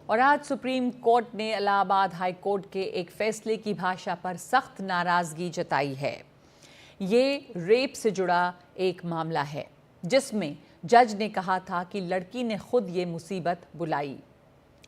और आज supreme court ने इलाहाबाद हाई कोर्ट के एक फैसले की भाषा पर सख्त नाराजगी जताई है। ये रेप से जुड़ा एक मामला है जिसमें जज ने कहा था कि लड़की ने खुद ये मुसीबत बुलाई।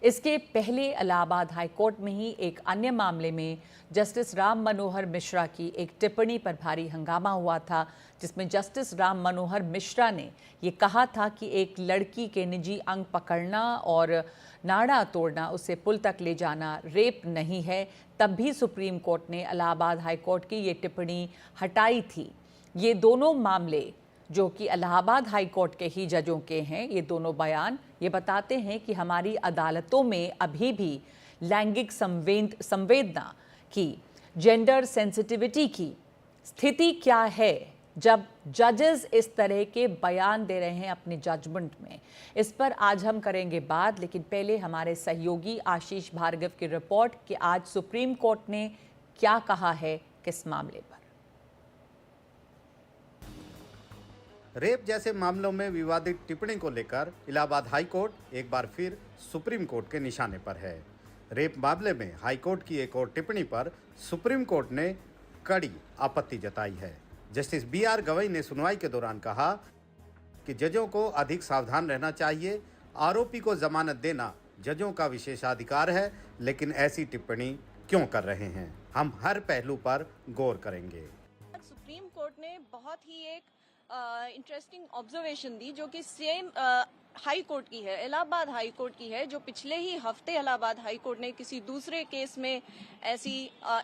इसके पहले इलाहाबाद हाई कोर्ट में ही एक अन्य मामले में जस्टिस राम मनोहर मिश्रा की एक टिप्पणी पर भारी हंगामा हुआ था, जिसमें जस्टिस राम मनोहर मिश्रा ने ये कहा था कि एक लड़की के निजी अंग पकड़ना और नाड़ा तोड़ना, उसे पुल तक ले जाना रेप नहीं है। तब भी सुप्रीम कोर्ट ने इलाहाबाद हाई कोर्ट की ये टिप्पणी हटाई थी। ये दोनों मामले जो कि इलाहाबाद हाई कोर्ट के ही जजों के हैं, ये दोनों बयान ये बताते हैं कि हमारी अदालतों में अभी भी लैंगिक संवेदना की, जेंडर सेंसिटिविटी की स्थिति क्या है जब जजेस इस तरह के बयान दे रहे हैं अपने जजमेंट में। इस पर आज हम करेंगे बात, लेकिन पहले हमारे सहयोगी आशीष भार्गव की रिपोर्ट कि आज सुप्रीम कोर्ट ने क्या कहा है किस मामले पर। रेप जैसे मामलों में विवादित टिप्पणी को लेकर इलाहाबाद हाई कोर्ट एक बार फिर सुप्रीम कोर्ट के निशाने पर है। रेप मामले में हाई कोर्ट की एक और टिप्पणी पर सुप्रीम कोर्ट ने कड़ी आपत्ति जताई है। जस्टिस BR गवई ने सुनवाई के दौरान कहा कि जजों को अधिक सावधान रहना चाहिए। आरोपी को जमानत देना जजों का विशेषाधिकार है, लेकिन ऐसी टिप्पणी क्यों कर रहे हैं, हम हर पहलू पर गौर करेंगे। सुप्रीम कोर्ट ने बहुत ही एक इंटरेस्टिंग ऑब्जर्वेशन दी, जो कि सेम हाई कोर्ट की है, इलाहाबाद हाई कोर्ट की है, जो पिछले ही हफ्ते इलाहाबाद हाई कोर्ट ने किसी दूसरे केस में ऐसी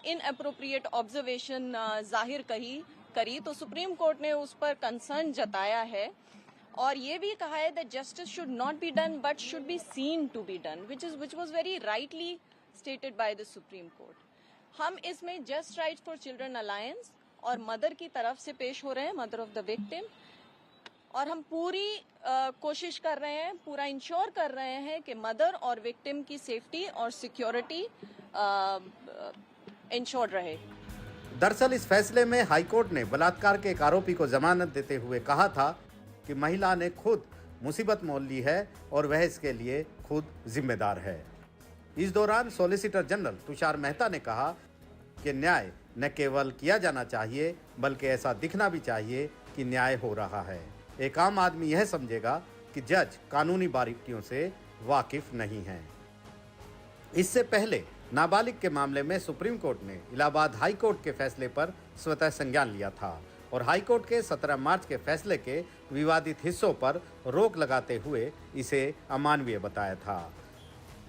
इनअप्रोप्रिएट ऑब्जर्वेशन जाहिर करी तो सुप्रीम कोर्ट ने उस पर कंसर्न जताया है और ये भी कहा है that justice should not be done but should be seen to be done, which was very rightly stated by the supreme court. हम इसमें just right for children alliance और मदर की तरफ से पेश हो रहे हैं, मदर ऑफ द विक्टिम, और हम पूरी कोशिश कर रहे हैं, पूरा इंश्योर कर रहे हैं कि मदर और विक्टिम की सेफ्टी और सिक्योरिटी इंश्योर रहे। दरअसल इस फैसले में हाईकोर्ट ने बलात्कार के एक आरोपी को जमानत देते हुए कहा था कि महिला ने खुद मुसीबत मोल ली है और वह इसके लिए खुद जिम्मेदार है। इस दौरान सॉलिसिटर जनरल तुषार मेहता ने कहा कि न्याय न केवल किया जाना चाहिए बल्कि ऐसा दिखना भी चाहिए कि न्याय हो रहा है। एक आम आदमी यह समझेगा कि जज कानूनी बारीकियों से वाकिफ नहीं है। इससे पहले नाबालिग के मामले में सुप्रीम कोर्ट ने इलाहाबाद हाई कोर्ट के फैसले पर स्वतः संज्ञान लिया था और हाई कोर्ट के 17 मार्च के फैसले के विवादित हिस्सों पर रोक लगाते हुए इसे अमानवीय बताया था।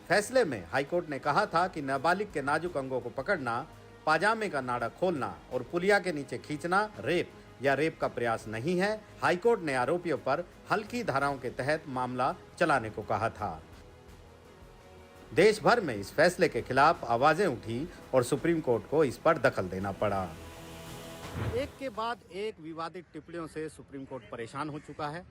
फैसले में हाई कोर्ट ने कहा था कि नाबालिग के नाजुक अंगों को पकड़ना, पाजामे का नाड़ा खोलना और पुलिया के नीचे खींचना रेप या रेप का प्रयास नहीं है। हाईकोर्ट ने आरोपियों पर हल्की धाराओं के तहत मामला चलाने को कहा था। देश भर में इस फैसले के खिलाफ आवाजें उठी और सुप्रीम कोर्ट को इस पर दखल देना पड़ा। एक के बाद एक विवादित टिप्पणियों से सुप्रीम कोर्ट परेशान हो चुका है।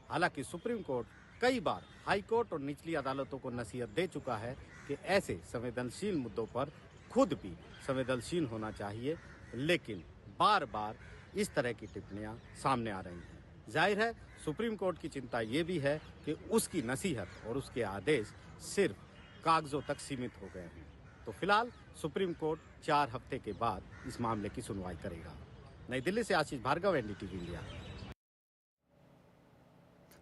हालांकि सुप्रीम कोर्ट कई बार हाई कोर्ट और निचली अदालतों को नसीहत दे चुका है कि ऐसे संवेदनशील मुद्दों पर खुद भी संवेदनशील होना चाहिए, लेकिन बार बार इस तरह की टिप्पणियां सामने आ रही हैं। जाहिर है सुप्रीम कोर्ट की चिंता ये भी है कि उसकी नसीहत और उसके आदेश सिर्फ कागजों तक सीमित हो गए हैं। तो फिलहाल सुप्रीम कोर्ट 4 हफ्ते के बाद इस मामले की सुनवाई करेगा। नई दिल्ली से आशीष भार्गव, NDTV इंडिया।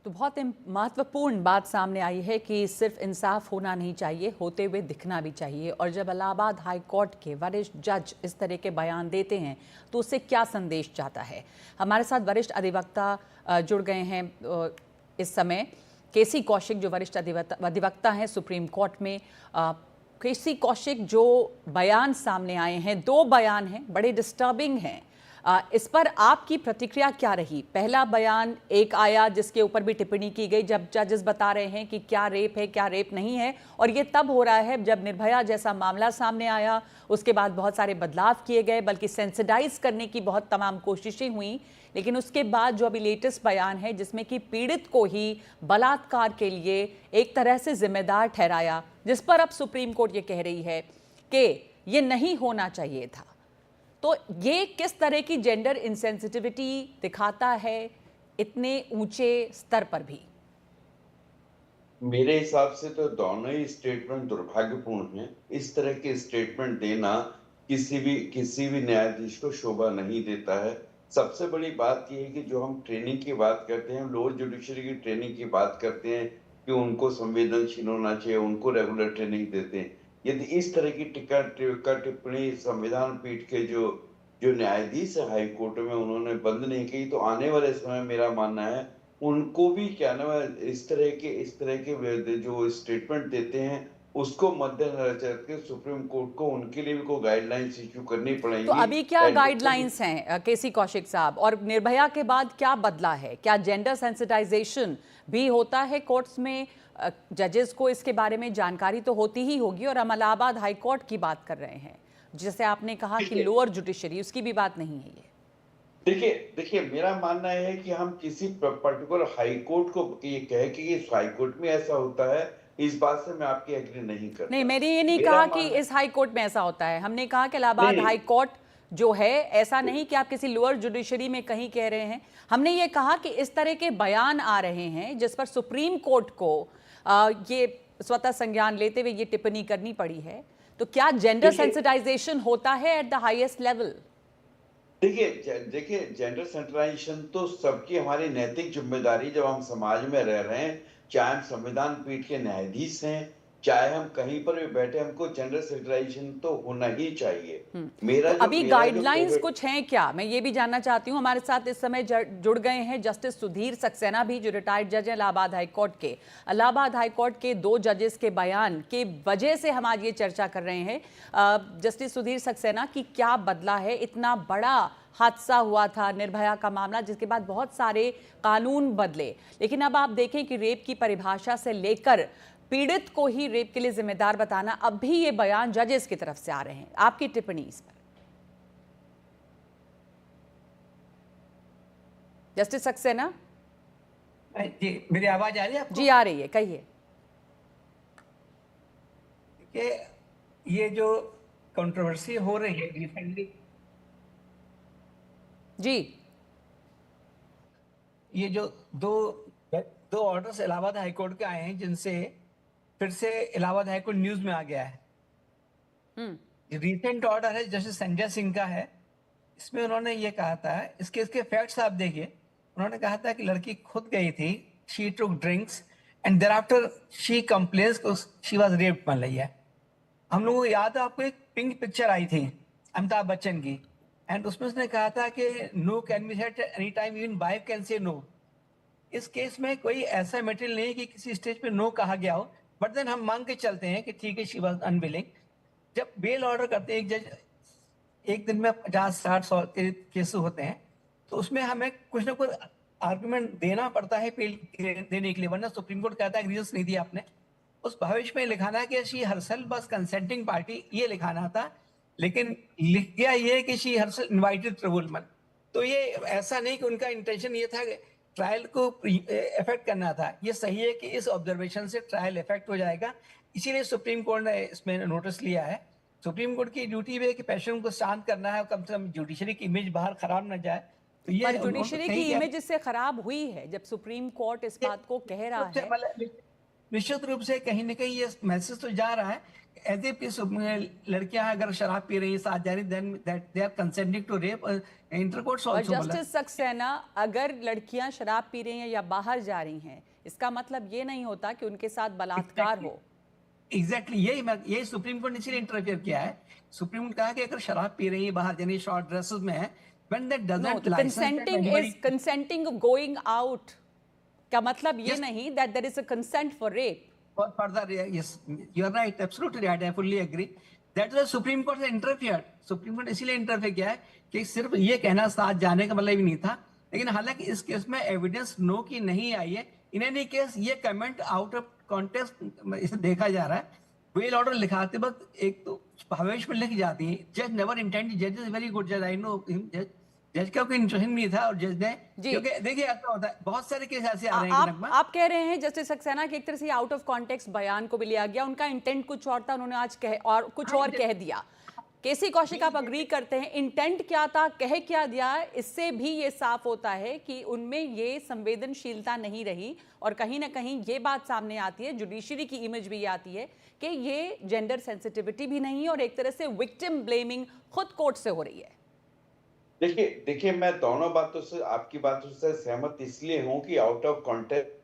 तो बहुत महत्वपूर्ण बात सामने आई है कि सिर्फ इंसाफ होना नहीं चाहिए, होते हुए दिखना भी चाहिए। और जब इलाहाबाद हाई कोर्ट के वरिष्ठ जज इस तरह के बयान देते हैं तो उससे क्या संदेश जाता है। हमारे साथ वरिष्ठ अधिवक्ता जुड़ गए हैं इस समय, केसी कौशिक जो वरिष्ठ अधिवक्ता हैं सुप्रीम कोर्ट में। केसी कौशिक, जो बयान सामने आए हैं, 2 बयान हैं, बड़े डिस्टर्बिंग हैं, इस पर आपकी प्रतिक्रिया क्या रही। पहला बयान एक आया जिसके ऊपर भी टिप्पणी की गई, जब जजेस बता रहे हैं कि क्या रेप है क्या रेप नहीं है, और ये तब हो रहा है जब निर्भया जैसा मामला सामने आया। उसके बाद बहुत सारे बदलाव किए गए, बल्कि सेंसिटाइज करने की बहुत तमाम कोशिशें हुई, लेकिन उसके बाद जो अभी लेटेस्ट बयान है जिसमें कि पीड़ित को ही बलात्कार के लिए एक तरह से जिम्मेदार ठहराया, जिस पर अब सुप्रीम कोर्ट ये कह रही है कि ये नहीं होना चाहिए था। तो ये किस तरह की जेंडर इंसेंसिटिविटी दिखाता है इतने ऊंचे स्तर पर भी। मेरे हिसाब से तो दोनों ही स्टेटमेंट दुर्भाग्यपूर्ण हैं। इस तरह के स्टेटमेंट देना किसी भी न्यायाधीश को शोभा नहीं देता है। सबसे बड़ी बात यह है कि जो हम ट्रेनिंग की बात करते हैं, लोअर जुडिशरी की ट्रेनिंग की बात करते हैं कि उनको संवेदनशील होना चाहिए, उनको रेगुलर ट्रेनिंग देते हैं। यदि इस तरह की टिप्पणी संविधान पीठ के जो जो न्यायाधीश है हाई कोर्ट में उन्होंने बंद नहीं की, तो आने वाले समय में मेरा मानना है उनको भी क्या नाम है इस तरह के जो स्टेटमेंट देते हैं उसको मद्देनजर रखकर सुप्रीम कोर्ट को उनके लिए भी कोई गाइडलाइंस इश्यू करनी पड़ेंगी। तो अभी क्या गाइडलाइंस हैं केसी कौशिक साहब, और निर्भया के बाद क्या बदला है? क्या जेंडर सेंसिटाइजेशन भी होता है कोर्ट्स में? जजेस को इसके बारे में जानकारी तो होती ही होगी, और हम इलाहाबाद हाई कोर्ट की बात कर रहे हैं, जैसे आपने कहा कि लोअर जुडिशरी, उसकी भी बात नहीं है ये। देखिए मेरा मानना है कि हम किसी पर्टिकुलर हाई कोर्ट को ये कहे कि इस हाई कोर्ट में ऐसा होता है, इस बात से मैं आपकी एग्री नहीं करता। नहीं, मैंने ये नहीं कहा कि इस हाई कोर्ट में ऐसा होता है। हमने कहा कि इलाहाबाद हाई कोर्ट जो है, ऐसा नहीं कि आप किसी लोअर जुडिशरी में कहीं कह रहे हैं। हमने ये कहा कि इस तरह के बयान आ रहे हैं जिस पर सुप्रीम कोर्ट को ये स्वतः संज्ञान लेते हुए ये टिप्पणी करनी पड़ी है। तो क्या जेंडर सेंसिटाइजेशन होता है एट द हाईएस्ट लेवल? देखिए जेंडर सेंसिटाइजेशन तो सबकी हमारी नैतिक जिम्मेदारी, जब हम समाज में रह रहे हैं, चाहे हम संविधान पीठ के न्यायाधीश हैं, चाहे हम कहीं पर भी बैठे, हमको जेंडर सेंसिटाइजेशन तो होना ही चाहिए। तो अभी गाइडलाइंस कुछ हैं क्या, मैं ये भी जानना चाहती हूँ। हमारे साथ इस समय जुड़ गए हैं जस्टिस सुधीर सक्सेना भी, जो रिटायर्ड जज हैं इलाहाबाद हाई कोर्ट के। इलाहाबाद हाई कोर्ट के 2 जजेस के बयान के वजह से हम आज ये चर्चा कर रहे हैं। जस्टिस सुधीर सक्सेना की क्या बदला है? इतना बड़ा हादसा हुआ था निर्भया का मामला, जिसके बाद बहुत सारे कानून बदले, लेकिन अब आप देखें कि रेप की परिभाषा से लेकर पीड़ित को ही रेप के लिए जिम्मेदार बताना, अब भी ये बयान जजेस की तरफ से आ रहे हैं। आपकी टिप्पणी इस पर? जस्टिस सक्सेना जी, मेरी आवाज आ रही है आपको? जी आ रही है, कहिए। कि ये जो कंट्रोवर्सी हो रही है रिसेंटली, जी, ये जो दो ऑर्डर्स इलाहाबाद हाई कोर्ट के आए हैं, जिनसे फिर से इलाहाबाद हाई कोर्ट न्यूज में आ गया है। रिसेंट ऑर्डर है जस्टिस संजय सिंह का है। इसमें उन्होंने ये कहा था, इसके फैक्ट्स आप देखिए। उन्होंने कहा था कि लड़की खुद गई थी, she took drinks and thereafter she complains she was raped. मान लिया, हम लोगों को याद है, आपको एक पिंक पिक्चर आई थी अमिताभ बच्चन की, एंड उसमें उसने कहा था कि no can be said any time, even wife can say no. इस केस में कोई ऐसा मटेरियल नहीं है कि किसी स्टेज पे नो कहा गया हो, बट देन हम मांग के चलते हैं कि ठीक है, शी वाज अनविलिंग। जब बेल ऑर्डर करते हैं एक जज, एक दिन में 50-60 के केस होते हैं, तो उसमें हमें कुछ ना कुछ आर्गुमेंट देना पड़ता है बेल देने के लिए, वरना सुप्रीम कोर्ट कहता है रीजंस नहीं दिया आपने। उस भविष्य में लिखाना है कि she herself was consenting party, ये लिखाना था, लेकिन लिख गया ये कि शी हरसेल्फ इनवाइटेड ट्रिब्यूनल। तो ये ऐसा नहीं कि उनका इंटेंशन ये था कि ट्रायल को इफेक्ट करना था। ये सही है कि इस ऑब्जर्वेशन से ट्रायल इफेक्ट हो जाएगा, इसीलिए सुप्रीम कोर्ट ने इसमें नोटिस लिया है। सुप्रीम कोर्ट की ड्यूटी भी है कि पेशेंट को शांत करना है, कम से कम जुडिशरी की इमेज बाहर खराब न जाए। तो ये जुडिशरी की इमेज इससे खराब हुई है जब सुप्रीम कोर्ट इस बात को कह रहा है। निश्चित रूप से कहीं ना कहीं ये मैसेज तो जा रहा है, एज ए लड़कियां अगर शराब पी रही है साथ जा रही, then that they are consenting to rape intercourse also. Justice Saxena, अगर लड़कियां शराब पी रही हैं या बाहर जा रही हैं, इसका मतलब ये नहीं होता कि उनके साथ बलात्कार हो। एग्जैक्टली यही सुप्रीम कोर्ट ने इसीलिए इंटरफेयर किया है। सुप्रीम कोर्ट कहा कि अगर शराब पी रही है, बाहर जानी, शॉर्ट ड्रेसेस में है, when that doesn't consenting of going out का मतलब ये नहीं that there is a consent for rape. Further, yes, you are right, absolutely right, I fully agree. That is Supreme Court ने interfered. Supreme Court इसीलिए interfere किया है कि सिर्फ ये कहना साथ जाने का मतलब ही नहीं था, लेकिन हालांकि इस केस में एविडेंस नो की नहीं आई है। इन एनी केस ये कमेंट आउट ऑफ कॉन्टेक्स्ट इसे देखा जा रहा है। बेल ऑर्डर लिखाते वक्त एक तो भावेश में लिख जाती है, जज नेवर इंटेंड, जज इज वेरी गुड जज, आई नो हिम, जज का कोई इंटेंशन नहीं था, और जज ने, क्योंकि देखिए ऐसा होता है, बहुत सारे केस ऐसे आ रहे हैं। आप कह रहे हैं जस्टिस सक्सेना कि एक तरह से आउट ऑफ कॉन्टेक्स्ट बयान को भी लिया गया, उनका इंटेंट कुछ और था, उन्होंने आज और कुछ और कह दिया। केसी कौशिक, आप अग्री करते हैं? इंटेंट क्या था, कह क्या दिया, इससे भी ये साफ होता है कि उनमें ये संवेदनशीलता नहीं रही और कहीं ना कहीं ये बात सामने आती है, जुडिशरी की इमेज भी आती है कि ये जेंडर सेंसिटिविटी भी नहीं है और एक तरह से विक्टिम ब्लेमिंग खुद कोर्ट से हो रही है। देखिए मैं दोनों बातों से, आपकी बातों से सहमत इसलिए हूं कि आउट ऑफ कॉन्टेक्स्ट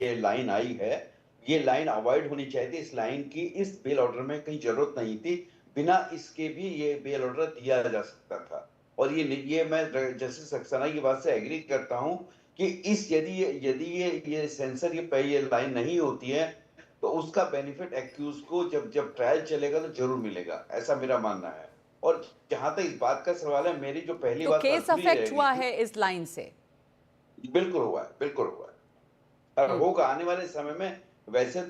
ये लाइन आई है। ये लाइन अवॉइड होनी चाहिए थी। इस लाइन की इस बेल ऑर्डर में कहीं जरूरत नहीं थी। बिना इसके भी ये बेल ऑर्डर दिया जा सकता था। और ये मैं जस्टिस सक्सेना की बात से एग्री करता हूं कि इस यदि ये सेंसर ये लाइन नहीं होती है तो उसका बेनिफिट एक्यूज को जब ट्रायल चलेगा तो जरूर मिलेगा, ऐसा मेरा मानना है। और जहां तक इस बात का सवाल है, मेरी जो पहली तो बात केस अफेक्ट हुआ है इस लाइन से? बिल्कुल हुआ है, बिल्कुल हुआ है और होगा आने वाले समय में। वैसे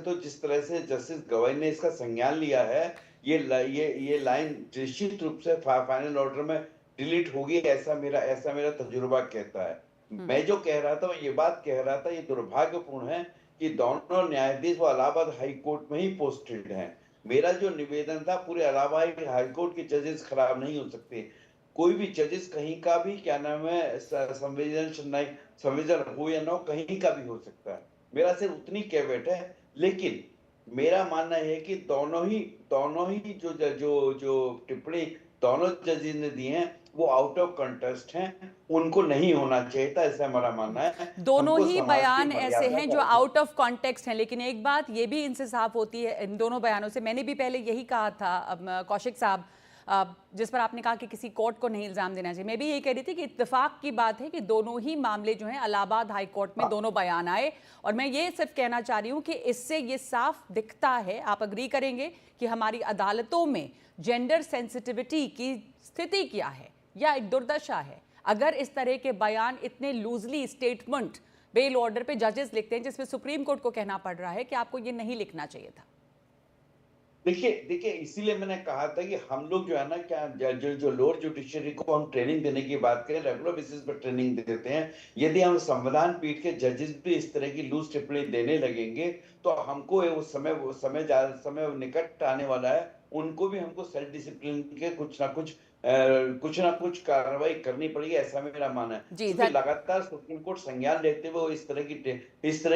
तो जिस तरह से जस्टिस गवाई ने इसका संज्ञान लिया है, ये लाइन निश्चित रूप से फाइनल ऑर्डर में डिलीट होगी, ऐसा मेरा तजुर्बा कहता है। मैं जो कह रहा था, मैं ये बात कह रहा था, ये दुर्भाग्यपूर्ण है कि दोनों न्यायाधीश वो इलाहाबाद हाई कोर्ट में ही पोस्टेड हैं। मेरा जो निवेदन था, पूरे इलाहाबाद हाई कोर्ट के जजेस खराब नहीं हो सकते। कोई भी जजेस कहीं का भी क्या नाम है संवेदन हो या ना हो, कहीं का भी हो सकता है। मेरा सिर्फ उतनी कैवेट है। लेकिन मेरा मानना है कि दोनों ही जो टिप्पणी दोनों जजेस ने दी हैं वो आउट ऑफ कंटेस्ट हैं, उनको नहीं होना चाहिए था, ऐसा हमारा मानना है। दोनों हमको ही समाज की बयान ऐसे मर्यादा हैं जो का आउट ऑफ कॉन्टेक्स्ट हैं, लेकिन एक बात ये भी इनसे साफ होती है इन दोनों बयानों से, मैंने भी पहले यही कहा था कौशिक साहब, जिस पर आपने कहा कि किसी कोर्ट को नहीं इल्जाम देना चाहिए, मैं भी यही कह रही थी कि इत्तेफाक की बात है कि दोनों ही मामले जो हैं इलाहाबाद हाई कोर्ट में दोनों बयान आए। और मैं ये सिर्फ कहना चाह रही हूं कि इससे ये साफ दिखता है, आप अग्री करेंगे, कि हमारी अदालतों में जेंडर सेंसिटिविटी की स्थिति क्या है या एक दुर्दशा है। अगर इस तरह के बयान इतने लूजली स्टेटमेंट बेल ऑर्डर पे जजेस लिखते हैं, जिसमें सुप्रीम कोर्ट को कहना पड़ रहा है कि आपको ये नहीं लिखना चाहिए था। देखिए इसीलिए मैंने कहा था कि हम लोग जो है ना, क्या जो लोअर जुडिशरी को हम ट्रेनिंग देने की बात करें, रेगुलर बेसिस पर ट्रेनिंग देते हैं। यदि हम संविधान पीठ के जजेस भी इस तरह की लूज टिप्पणी देने लगेंगे तो हमको वो समय निकट आने वाला है। उनको भी हमको सेल्फ डिसिप्लिन के कुछ ना कुछ कार्रवाई करनी पड़ेगी, ऐसा मेरा मानना है। क्योंकि लगातार सुप्रीम कोर्ट संज्ञान लेते हुए इस तरह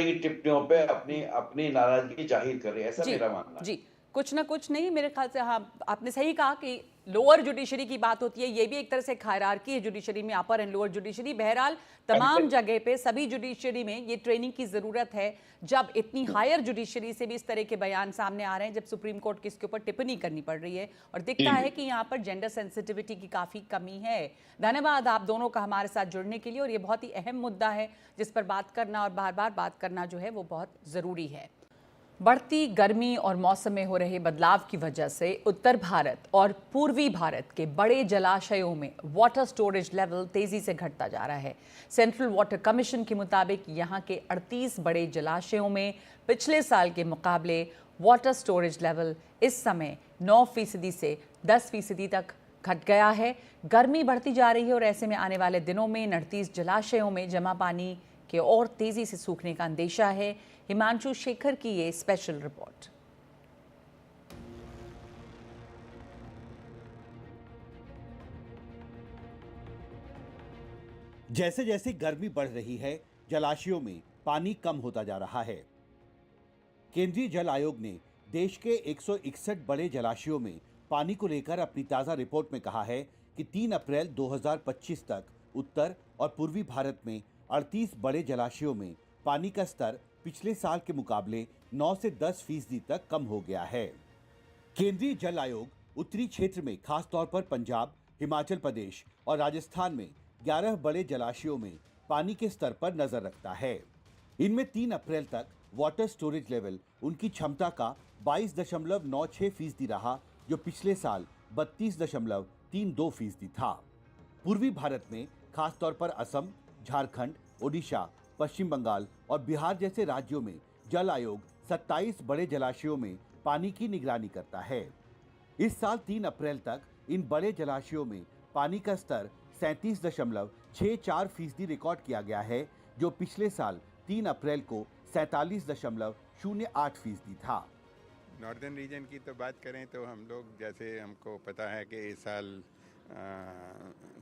की टिप्पणियों पे अपनी नाराजगी जाहिर करे, ऐसा मेरा मानना है। जी, कुछ ना कुछ नहीं, मेरे ख्याल से हाँ, आपने सही कहा कि लोअर जुडिशरी की बात होती है, ये भी एक तरह से हायरार्की है जुडिशरी में, अपर एंड लोअर जुडिशरी। बहरहाल तमाम जगह पे सभी जुडिशरी में ये ट्रेनिंग की जरूरत है। जब इतनी हायर जुडिशरी से भी इस तरह के बयान सामने आ रहे हैं, जब सुप्रीम कोर्ट की इसके ऊपर टिप्पणी करनी पड़ रही है और दिखता है कि यहाँ पर जेंडर सेंसिटिविटी की काफी कमी है। धन्यवाद आप दोनों का हमारे साथ जुड़ने के लिए, और ये बहुत ही अहम मुद्दा है जिस पर बात करना और बार बार बात करना जो है वो बहुत जरूरी है। बढ़ती गर्मी और मौसम में हो रहे बदलाव की वजह से उत्तर भारत और पूर्वी भारत के बड़े जलाशयों में वाटर स्टोरेज लेवल तेजी से घटता जा रहा है। सेंट्रल वाटर कमीशन के मुताबिक यहाँ के 38 बड़े जलाशयों में पिछले साल के मुकाबले वाटर स्टोरेज लेवल इस समय 9% से 10% तक घट गया है। गर्मी बढ़ती जा रही है और ऐसे में आने वाले दिनों में इन 38 जलाशयों में जमा पानी के और तेजी से सूखने का अंदेशा है। हिमांशु शेखर की ये स्पेशल रिपोर्ट। जैसे जैसे गर्मी बढ़ रही है, जलाशयों में पानी कम होता जा रहा है। केंद्रीय जल आयोग ने देश के 161 बड़े जलाशयों में पानी को लेकर अपनी ताजा रिपोर्ट में कहा है कि 3 अप्रैल 2025 तक उत्तर और पूर्वी भारत में 38 बड़े जलाशयों में पानी का स्तर पिछले साल के मुकाबले 9 से 10% तक कम हो गया है। केंद्रीय जल आयोग उत्तरी क्षेत्र में खास तौर पर पंजाब, हिमाचल प्रदेश और राजस्थान में 11 बड़े जलाशयों में पानी के स्तर पर नजर रखता है। इनमें 3 अप्रैल तक वाटर स्टोरेज लेवल उनकी क्षमता का 22.96% रहा, जो पिछले साल 32.32% था। पूर्वी भारत में खासतौर पर असम, झारखंड, ओडिशा, पश्चिम बंगाल और बिहार जैसे राज्यों में जल आयोग 27 बड़े जलाशयों में पानी की निगरानी करता है। इस साल 3 अप्रैल तक इन बड़े जलाशयों में पानी का स्तर 37.64% रिकॉर्ड किया गया है, जो पिछले साल 3 अप्रैल को 47.08% था। नॉर्दर्न रीजन की तो बात करें तो हम लोग, जैसे हमको पता है कि इस साल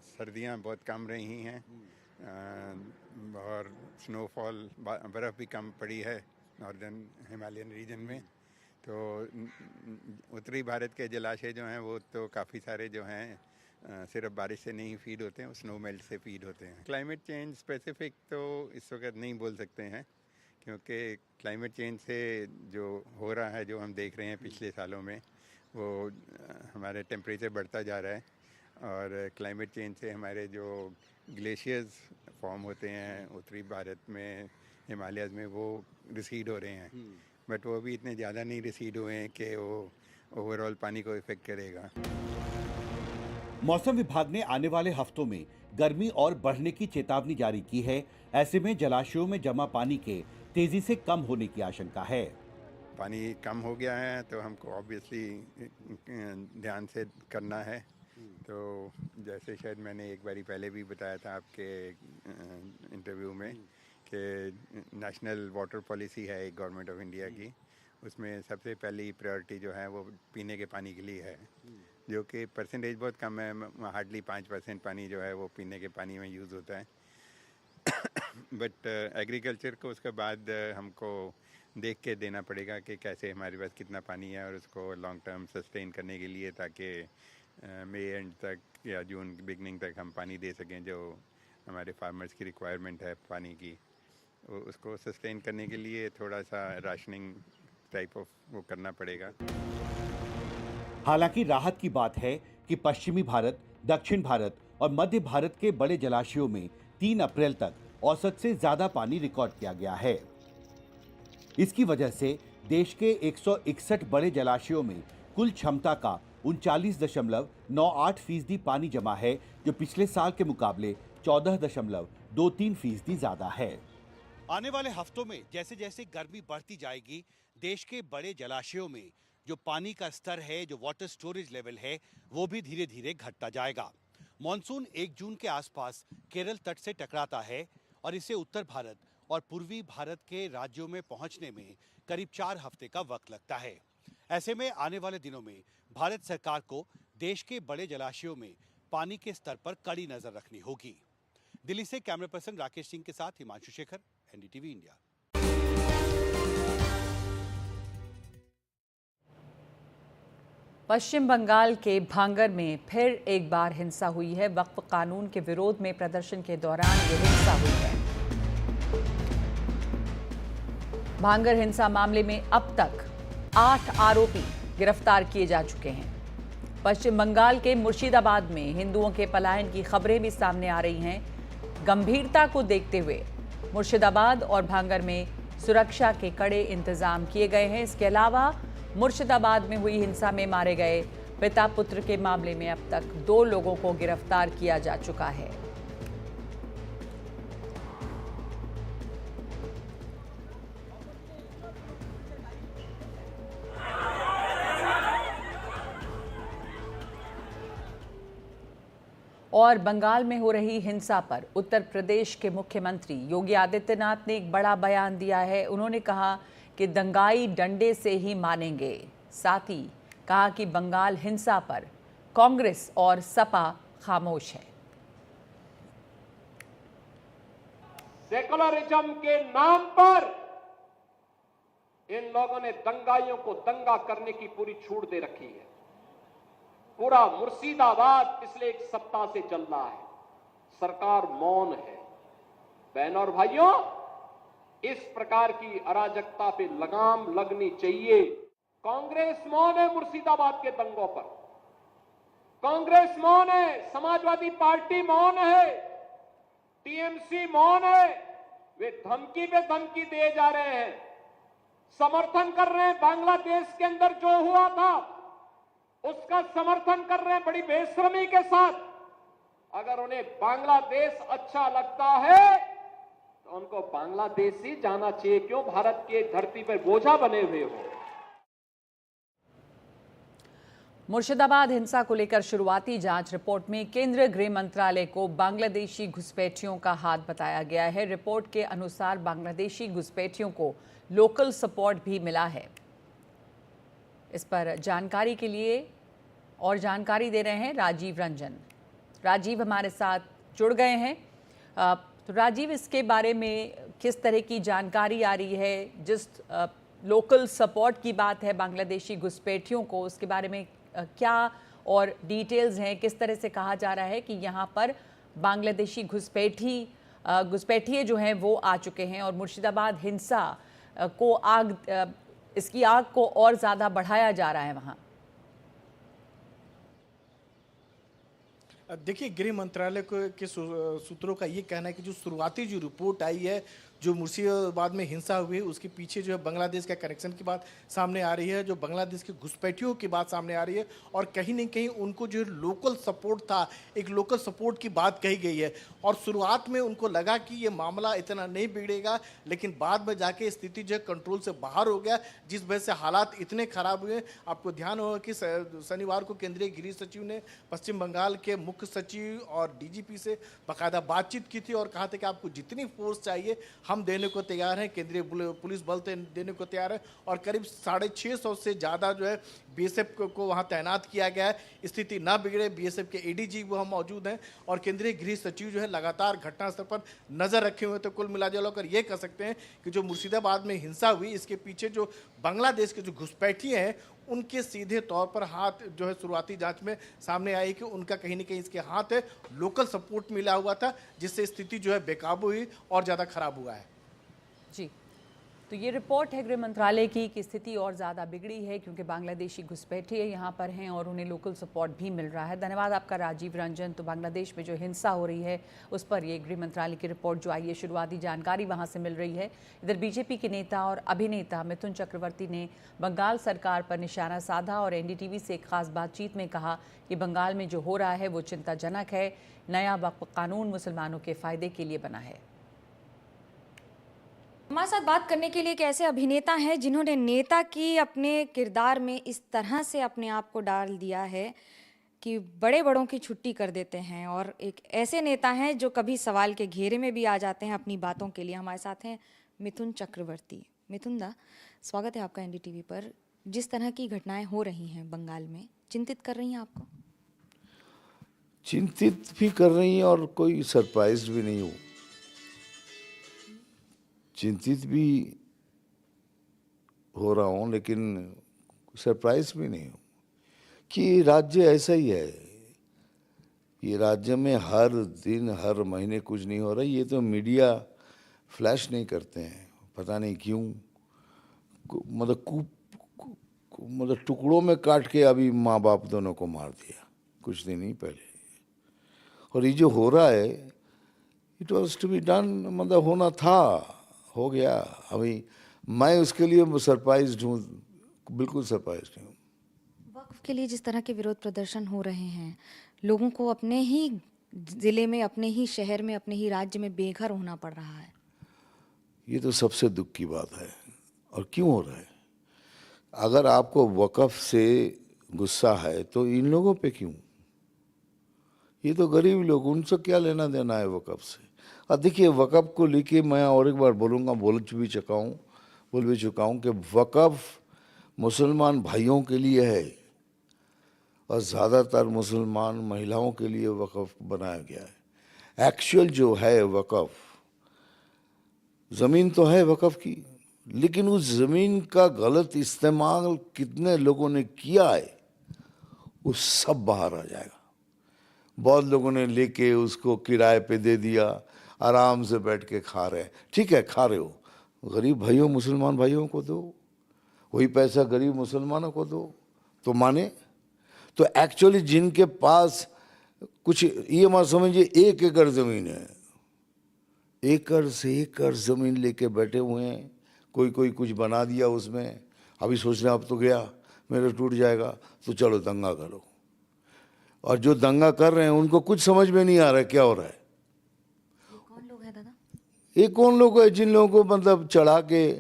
सर्दियां बहुत कम रही हैं और स्नोफॉल, बर्फ़ भी कम पड़ी है नॉर्दर्न हिमालयन रीजन में। तो उत्तरी भारत के जलाशय जो हैं वो तो काफ़ी सारे जो हैं सिर्फ बारिश से नहीं फीड होते हैं, वो स्नो मेल्ट से फीड होते हैं। क्लाइमेट चेंज स्पेसिफिक तो इस वक्त नहीं बोल सकते हैं, क्योंकि क्लाइमेट चेंज से जो हो रहा है, जो हम देख रहे हैं पिछले सालों में, वो हमारे टेम्परेचर बढ़ता जा रहा है और क्लाइमेट चेंज से हमारे जो ग्लेशियर्स फॉर्म होते हैं उत्तरी भारत में, हिमालयस में, वो रिसीड हो रहे हैं। बट वो भी इतने ज़्यादा नहीं रिसीड हुए हैं कि वो ओवरऑल पानी को इफेक्ट करेगा। मौसम विभाग ने आने वाले हफ्तों में गर्मी और बढ़ने की चेतावनी जारी की है। ऐसे में जलाशयों में जमा पानी के तेजी से कम होने की आशंका है। पानी कम हो गया है तो हमको ऑब्वियसली ध्यान से करना है। तो जैसे शायद मैंने एक बारी पहले भी बताया था आपके इंटरव्यू में कि नेशनल वाटर पॉलिसी है एक गवर्नमेंट ऑफ इंडिया की, उसमें सबसे पहली प्रायोरिटी जो है वो पीने के पानी के लिए है, जो कि परसेंटेज बहुत कम है, हार्डली 5% पानी जो है वो पीने के पानी में यूज़ होता है। बट एग्रीकल्चर को उसके बाद हमको देख के देना पड़ेगा कि कैसे हमारे पास कितना पानी है और उसको लॉन्ग टर्म सस्टेन करने के लिए, ताकि मई एंड तक या जून बिगनिंग तक हम पानी दे सकें जो हमारे फार्मर्स की रिक्वायरमेंट है पानी की। उसको सस्टेन करने के लिए थोड़ा सा राशनिंग टाइप ऑफ वो करना पड़ेगा। हालांकि राहत की बात है कि पश्चिमी भारत, दक्षिण भारत और मध्य भारत के बड़े जलाशयों में 3 अप्रैल तक औसत से ज्यादा पानी रिकॉर्ड किया गया है। इसकी वजह से देश के 161 बड़े जलाशयों में कुल क्षमता का 39.98% पानी जमा है, जो पिछले साल के मुकाबले 14.23% ज्यादा है। आने वाले हफ्तों में जैसे जैसे गर्मी बढ़ती जाएगी, देश के बड़े जलाशयों में जो पानी का स्तर है, जो वाटर स्टोरेज लेवल है, वो भी धीरे धीरे घटता जाएगा। मॉनसून 1 जून के आसपास केरल तट से टकराता है और इसे उत्तर भारत और पूर्वी भारत के राज्यों में पहुंचने में करीब 4 हफ्ते का वक्त लगता है। ऐसे में आने वाले दिनों में भारत सरकार को देश के बड़े जलाशयों में पानी के स्तर पर कड़ी नजर रखनी होगी। दिल्ली से कैमरा पर्सन राकेश सिंह के साथ हिमांशु शेखर, एनडीटीवी इंडिया। पश्चिम बंगाल के भांगर में फिर एक बार हिंसा हुई है। वक्फ कानून के विरोध में प्रदर्शन के दौरान ये हिंसा हुई है। भांगर हिंसा मामले में अब तक 8 आरोपी गिरफ्तार किए जा चुके हैं। पश्चिम बंगाल के मुर्शिदाबाद में हिंदुओं के पलायन की खबरें भी सामने आ रही हैं। गंभीरता को देखते हुए मुर्शिदाबाद और भांगर में सुरक्षा के कड़े इंतजाम किए गए हैं। इसके अलावा मुर्शिदाबाद में हुई हिंसा में मारे गए पिता पुत्र के मामले में अब तक 2 लोगों को गिरफ्तार किया जा चुका है। और बंगाल में हो रही हिंसा पर उत्तर प्रदेश के मुख्यमंत्री योगी आदित्यनाथ ने एक बड़ा बयान दिया है। उन्होंने कहा कि दंगाई डंडे से ही मानेंगे। साथ ही कहा कि बंगाल हिंसा पर कांग्रेस और सपा खामोश है। सेकुलरिज्म के नाम पर इन लोगों ने दंगाइयों को दंगा करने की पूरी छूट दे रखी है। पूरा मुर्शिदाबाद पिछले 1 सप्ताह से चल रहा है, सरकार मौन है। बहनों और भाइयों, इस प्रकार की अराजकता पे लगाम लगनी चाहिए। कांग्रेस मौन है मुर्शिदाबाद के दंगों पर, कांग्रेस मौन है, समाजवादी पार्टी मौन है, टीएमसी मौन है। वे धमकी पे धमकी दिए जा रहे हैं, समर्थन कर रहे हैं। बांग्लादेश के अंदर जो हुआ था उसका समर्थन कर रहे हैं बड़ी बेशर्मी के साथ। अगर उन्हें बांग्लादेश अच्छा लगता है तो उनको बांग्लादेश ही जाना चाहिए, क्यों भारत के धरती पर बोझा बने हुए हो। मुर्शिदाबाद हिंसा को लेकर शुरुआती जांच रिपोर्ट में केंद्रीय गृह मंत्रालय को बांग्लादेशी घुसपैठियों का हाथ बताया गया है। रिपोर्ट के अनुसार बांग्लादेशी घुसपैठियों को लोकल सपोर्ट भी मिला है। इस पर जानकारी के लिए और जानकारी दे रहे हैं राजीव रंजन। राजीव हमारे साथ जुड़ गए हैं। तो राजीव, इसके बारे में किस तरह की जानकारी आ रही है? जिस लोकल सपोर्ट की बात है बांग्लादेशी घुसपैठियों को, उसके बारे में क्या और डिटेल्स हैं? किस तरह से कहा जा रहा है कि यहाँ पर बांग्लादेशी घुसपैठिए जो हैं वो आ चुके हैं और मुर्शिदाबाद हिंसा को इसकी आग को और ज़्यादा बढ़ाया जा रहा है वहाँ? देखिए, गृह मंत्रालय के सूत्रों का ये कहना है कि जो शुरुआती जो रिपोर्ट आई है, जो मुर्शिदाबाद में हिंसा हुई है, उसके पीछे जो है बांग्लादेश का कनेक्शन की बात सामने आ रही है, जो बांग्लादेश के घुसपैठियों की बात सामने आ रही है, और कहीं न कहीं उनको जो लोकल सपोर्ट था, एक लोकल सपोर्ट की बात कही गई है। और शुरुआत में उनको लगा कि ये मामला इतना नहीं बिगड़ेगा, लेकिन बाद में जाके स्थिति जो है कंट्रोल से बाहर हो गया, जिस वजह से हालात इतने खराब हुए। आपको ध्यान होगा कि शनिवार को केंद्रीय गृह सचिव ने पश्चिम बंगाल के मुख्य सचिव और डीजीपी से बाकायदा बातचीत की थी और कहा था कि आपको जितनी फोर्स चाहिए हम देने को तैयार हैं, केंद्रीय पुलिस बल देने को तैयार है। और करीब 650 से ज़्यादा जो है बीएसएफ को वहाँ तैनात किया गया है। स्थिति ना बिगड़े, बीएसएफ के एडीजी वहाँ मौजूद हैं और केंद्रीय गृह सचिव जो है लगातार घटनास्थल पर नजर रखे हुए। तो कुल मिलाजुलाकर ये कह सकते हैं कि जो मुर्शिदाबाद में हिंसा हुई, इसके पीछे जो बांग्लादेश के जो घुसपैठिए हैं उनके सीधे तौर पर हाथ जो है शुरुआती जांच में सामने आई कि उनका कहीं न कहीं इसके हाथ है, लोकल सपोर्ट मिला हुआ था, जिससे स्थिति जो है बेकाबू हुई और ज़्यादा खराब हुआ है। जी, तो ये रिपोर्ट है गृह मंत्रालय की कि स्थिति और ज़्यादा बिगड़ी है क्योंकि बांग्लादेशी घुसपैठिए यहाँ पर हैं और उन्हें लोकल सपोर्ट भी मिल रहा है। धन्यवाद आपका राजीव रंजन। तो बांग्लादेश में जो हिंसा हो रही है उस पर ये गृह मंत्रालय की रिपोर्ट जो आई है, शुरुआती जानकारी वहाँ से मिल रही है। इधर बीजेपी के नेता और अभिनेता मिथुन चक्रवर्ती ने बंगाल सरकार पर निशाना साधा और एनडीटीवी से एक खास बातचीत में कहा कि बंगाल में जो हो रहा है वो चिंताजनक है। नया वक्फ कानून मुसलमानों के फ़ायदे के लिए बना है। हमारे साथ बात करने के लिए एक ऐसे अभिनेता हैं जिन्होंने नेता की अपने किरदार में इस तरह से अपने आप को डाल दिया है कि बड़े बड़ों की छुट्टी कर देते हैं, और एक ऐसे नेता हैं जो कभी सवाल के घेरे में भी आ जाते हैं अपनी बातों के लिए। हमारे साथ हैं मिथुन चक्रवर्ती। मिथुन दा, स्वागत है आपका एनडीटीवी पर। जिस तरह की घटनाएं हो रही हैं बंगाल में, चिंतित कर रही हैं आपको? चिंतित भी कर रही हैं और कोई सरप्राइज भी नहीं हूँ। चिंतित भी हो रहा हूँ लेकिन सरप्राइज भी नहीं हूँ कि राज्य ऐसा ही है। ये राज्य में हर दिन हर महीने कुछ नहीं हो रहा। ये तो मीडिया फ्लैश नहीं करते हैं, पता नहीं क्यों। मतलब टुकड़ों में काट के अभी माँ बाप दोनों को मार दिया कुछ दिन ही पहले। और ये जो हो रहा है, it was to be done, मतलब होना था, हो गया। अभी मैं उसके लिए सरप्राइज्ड हूँ, बिल्कुल सरप्राइज्ड नहीं हूँ। वक्फ के लिए जिस तरह के विरोध प्रदर्शन हो रहे हैं, लोगों को अपने ही ज़िले में, अपने ही शहर में, अपने ही राज्य में बेघर होना पड़ रहा है, ये तो सबसे दुख की बात है। और क्यों हो रहा है? अगर आपको वक्फ से गुस्सा है तो इन लोगों पे क्यों? ये तो गरीब लोग, उनसे क्या लेना देना है वक्फ से? अब देखिए, वक्फ को लेके मैं और एक बार बोलूँगा, बोल भी चुका हूँ कि वक्फ मुसलमान भाइयों के लिए है और ज़्यादातर मुसलमान महिलाओं के लिए वक्फ बनाया गया है। एक्चुअल जो है वक्फ, ज़मीन तो है वक्फ की, लेकिन उस ज़मीन का गलत इस्तेमाल कितने लोगों ने किया है वो सब बाहर आ जाएगा। बहुत लोगों ने लेके उसको किराए पे दे दिया, आराम से बैठ के खा रहे हैं। ठीक है, खा रहे हो, गरीब भाइयों, मुसलमान भाइयों को दो, वही पैसा गरीब मुसलमानों को दो तो माने। तो एक्चुअली जिनके पास कुछ, ये मत समझिए 1 एकड़ ज़मीन है, एकड़ से एकड़ ज़मीन लेके बैठे हुए हैं। कोई कुछ बना दिया उसमें, अभी सोच रहे हैं अब तो गया, मेरा टूट जाएगा, तो चलो दंगा करो। और जो दंगा कर रहे हैं उनको कुछ समझ में नहीं आ रहा है क्या हो रहा है। कौन लोग हैं दादा? ये कौन लोग है जिन लोगों को मतलब चढ़ा के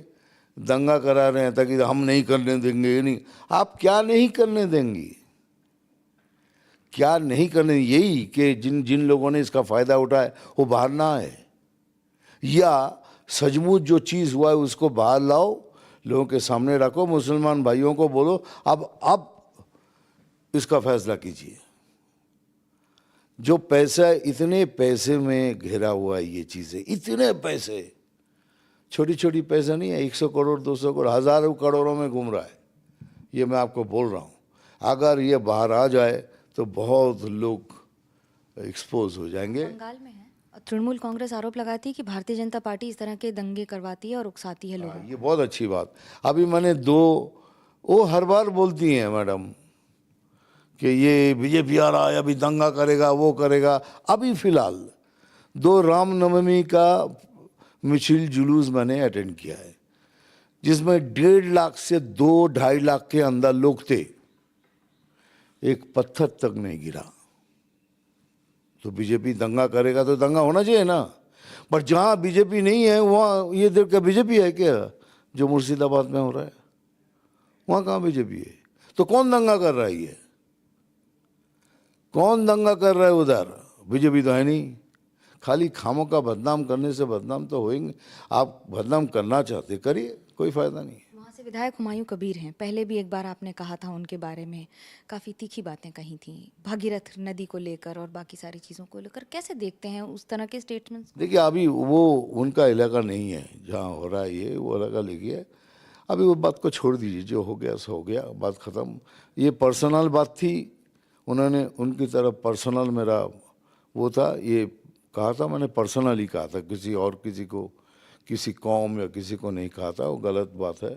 दंगा करा रहे हैं ताकि हम नहीं करने देंगे? ये नहीं, आप क्या नहीं करने देंगी? क्या नहीं करने? यही कि जिन लोगों ने इसका फ़ायदा उठाया वो बाहर ना आए, या सचमुच जो चीज़ हुआ है उसको बाहर लाओ, लोगों के सामने रखो, मुसलमान भाइयों को बोलो अब इसका फैसला कीजिए। जो पैसा, इतने पैसे में घिरा हुआ है ये चीज़ें, इतने पैसे, छोटी छोटी पैसा नहीं है, 100 करोड़ 200 करोड़, हज़ारों करोड़ों में घूम रहा है, ये मैं आपको बोल रहा हूँ। अगर ये बाहर आ जाए तो बहुत लोग एक्सपोज हो जाएंगे। बंगाल में है, तृणमूल कांग्रेस आरोप लगाती है कि भारतीय जनता पार्टी इस तरह के दंगे करवाती है और उकसाती है लोगों को। ये बहुत अच्छी बात। अभी मैंने वो हर बार बोलती हैं मैडम कि ये बीजेपी आ रहा है, अभी दंगा करेगा, वो करेगा। अभी फिलहाल 2 रामनवमी का मिছিল जुलूस मैंने अटेंड किया है, जिसमें 1.5 लाख से 2-2.5 लाख के अंदर लोग थे, एक पत्थर तक नहीं गिरा। तो बीजेपी दंगा करेगा तो दंगा होना चाहिए ना, पर जहां बीजेपी नहीं है वहां ये देख के बीजेपी है क्या? जो मुर्शिदाबाद में हो रहा है वहां कहां बीजेपी है? तो कौन दंगा कर रहा है? ये कौन दंगा कर रहा है उधर? बीजेपी तो है नहीं। खाली खामों का बदनाम करने से बदनाम तो होएंगे। आप बदनाम करना चाहते करिए, कोई फायदा नहीं। वहाँ से विधायक हुमायूं कबीर हैं, पहले भी एक बार आपने कहा था उनके बारे में, काफ़ी तीखी बातें कही थी भागीरथ नदी को लेकर और बाकी सारी चीज़ों को लेकर। कैसे देखते हैं उस तरह के स्टेटमेंट्स? देखिए, अभी वो उनका इलाका नहीं है जहाँ हो रहा है ये, वो इलाका लेके अभी वो बात को छोड़ दीजिए, जो हो गया सो हो गया, बात ख़त्म। ये पर्सनल बात थी, उन्होंने उनकी तरफ पर्सनल मेरा वो था, ये कहा था मैंने, पर्सनली कहा था, किसी और किसी को, किसी कौम या किसी को नहीं कहा था, वो गलत बात है।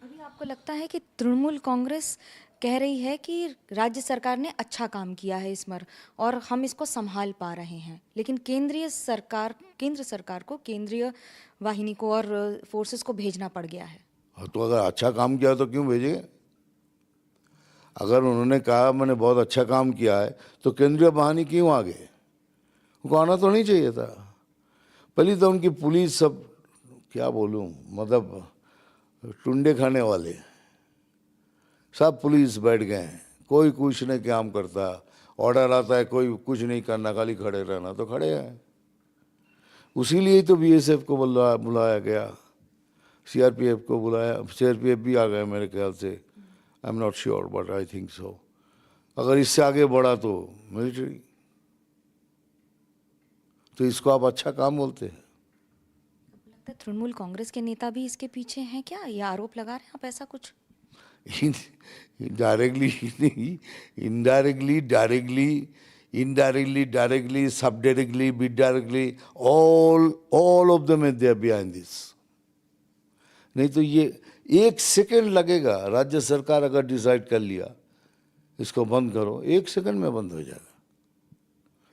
अभी आपको लगता है कि तृणमूल कांग्रेस कह रही है कि राज्य सरकार ने अच्छा काम किया है इस मर और हम इसको संभाल पा रहे हैं, लेकिन केंद्र सरकार को, केंद्रीय वाहिनी को और फोर्सेस को भेजना पड़ गया है? तो अगर अच्छा काम किया तो क्यों भेजेंगे? अगर उन्होंने कहा मैंने बहुत अच्छा काम किया है तो केंद्रीय वाहिनी क्यों आ गए? उनको आना तो नहीं चाहिए था। पहले तो उनकी पुलिस सब, क्या बोलूं, मतलब टुंडे खाने वाले सब पुलिस बैठ गए हैं, कोई कुछ नहीं काम करता। ऑर्डर आता है, कोई कुछ नहीं करना, खाली खड़े रहना, तो खड़े हैं। उसी लिए तो बीएसएफ को बुलाया गया, सीआरपीएफ को बुलाया, सीआरपीएफ भी आ गए मेरे ख्याल से, I am not sure but I think so. अगर इससे आगे बढ़ा तो मिलिट्री। तो इसको आप अच्छा काम बोलते हैं? लगता है तृणमूल कांग्रेस के नेता भी इसके पीछे हैं क्या? ये आरोप लगा रहे हैं आप ऐसा कुछ? डायरेक्टली नहीं, indirectly, subdirectly, indirectly, all of them they are behind this. नहीं तो ये 1 सेकंड लगेगा। राज्य सरकार अगर डिसाइड कर लिया इसको बंद करो, 1 सेकंड में बंद हो जाएगा।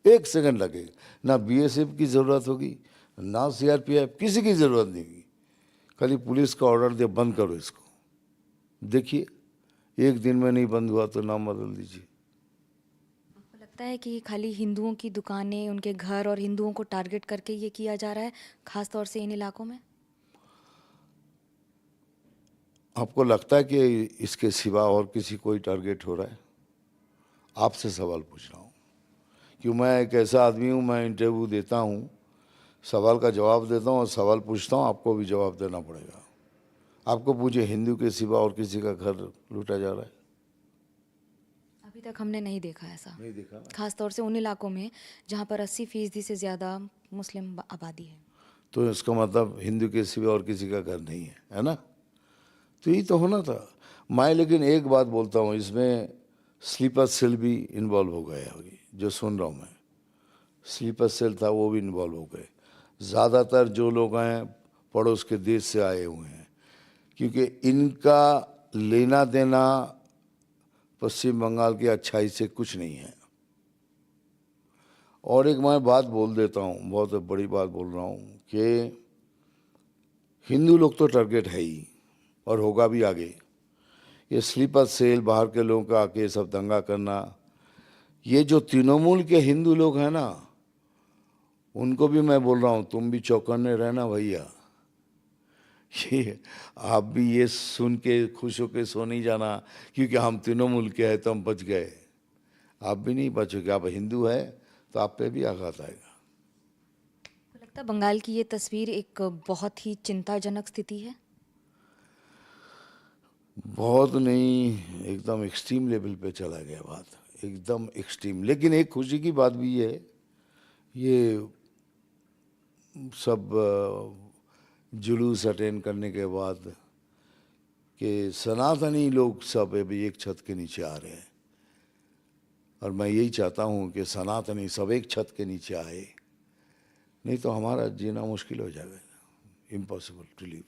1 सेकंड लगेगा। ना बीएसएफ की जरूरत होगी, ना सीआरपीएफ, किसी की जरूरत नहीं होगी। खाली पुलिस का ऑर्डर दे, बंद करो इसको। देखिए, 1 दिन में नहीं बंद हुआ तो नाम बदल दीजिए। आपको लगता है कि खाली हिंदुओं की दुकानें, उनके घर और हिंदुओं को टारगेट करके ये किया जा रहा है, खास तौर से इन इलाकों में? आपको लगता है कि इसके सिवा और किसी कोई टारगेट हो रहा है? आपसे सवाल पूछ रहा हूँ, क्यों मैं एक ऐसा आदमी हूँ, मैं इंटरव्यू देता हूँ, सवाल का जवाब देता हूँ और सवाल पूछता हूँ, आपको भी जवाब देना पड़ेगा। आपको पूछे, हिंदू के सिवा और किसी का घर लूटा जा रहा है? अभी तक हमने नहीं देखा ऐसा, नहीं देखा। खास तौर से उन इलाकों में जहाँ पर 80% से ज़्यादा मुस्लिम आबादी है। तो इसका मतलब हिंदू के सिवा और किसी का घर नहीं है ना? तो यही तो होना था। मैं लेकिन एक बात बोलता हूँ, इसमें स्लीपर सेल भी इन्वॉल्व हो गया होगी, जो सुन रहा हूँ मैं। स्लीपर सेल था, वो भी इन्वॉल्व हो गए। ज़्यादातर जो लोग हैं पड़ोस के देश से आए हुए हैं, क्योंकि इनका लेना देना पश्चिम बंगाल की अच्छाई से कुछ नहीं है। और एक मैं बात बोल देता हूँ, बहुत बड़ी बात बोल रहा हूँ, कि हिंदू लोग तो टारगेट है ही और होगा भी आगे। ये स्लीपर सेल, बाहर के लोगों का आके सब दंगा करना, ये जो तृणमूल के हिंदू लोग हैं ना, उनको भी मैं बोल रहा हूँ, तुम भी चौकन्ने रहना भैया। ये आप भी ये सुन के खुश होके सो नहीं जाना क्योंकि हम तृणमूल के हैं तो हम बच गए। आप भी नहीं बचोगे। आप हिंदू है तो आप पे भी आघात आएगा। लगता है बंगाल की ये तस्वीर एक बहुत ही चिंताजनक स्थिति है। बहुत नहीं, एकदम एक्सट्रीम लेवल पे चला गया बात, एकदम एक्सट्रीम। लेकिन एक खुशी की बात भी है, ये सब जुलूस अटेंड करने के बाद कि सनातनी लोग सब अभी एक छत के नीचे आ रहे हैं, और मैं यही चाहता हूँ कि सनातनी सब एक छत के नीचे आए, नहीं तो हमारा जीना मुश्किल हो जाएगा, इम्पॉसिबल टू लिव।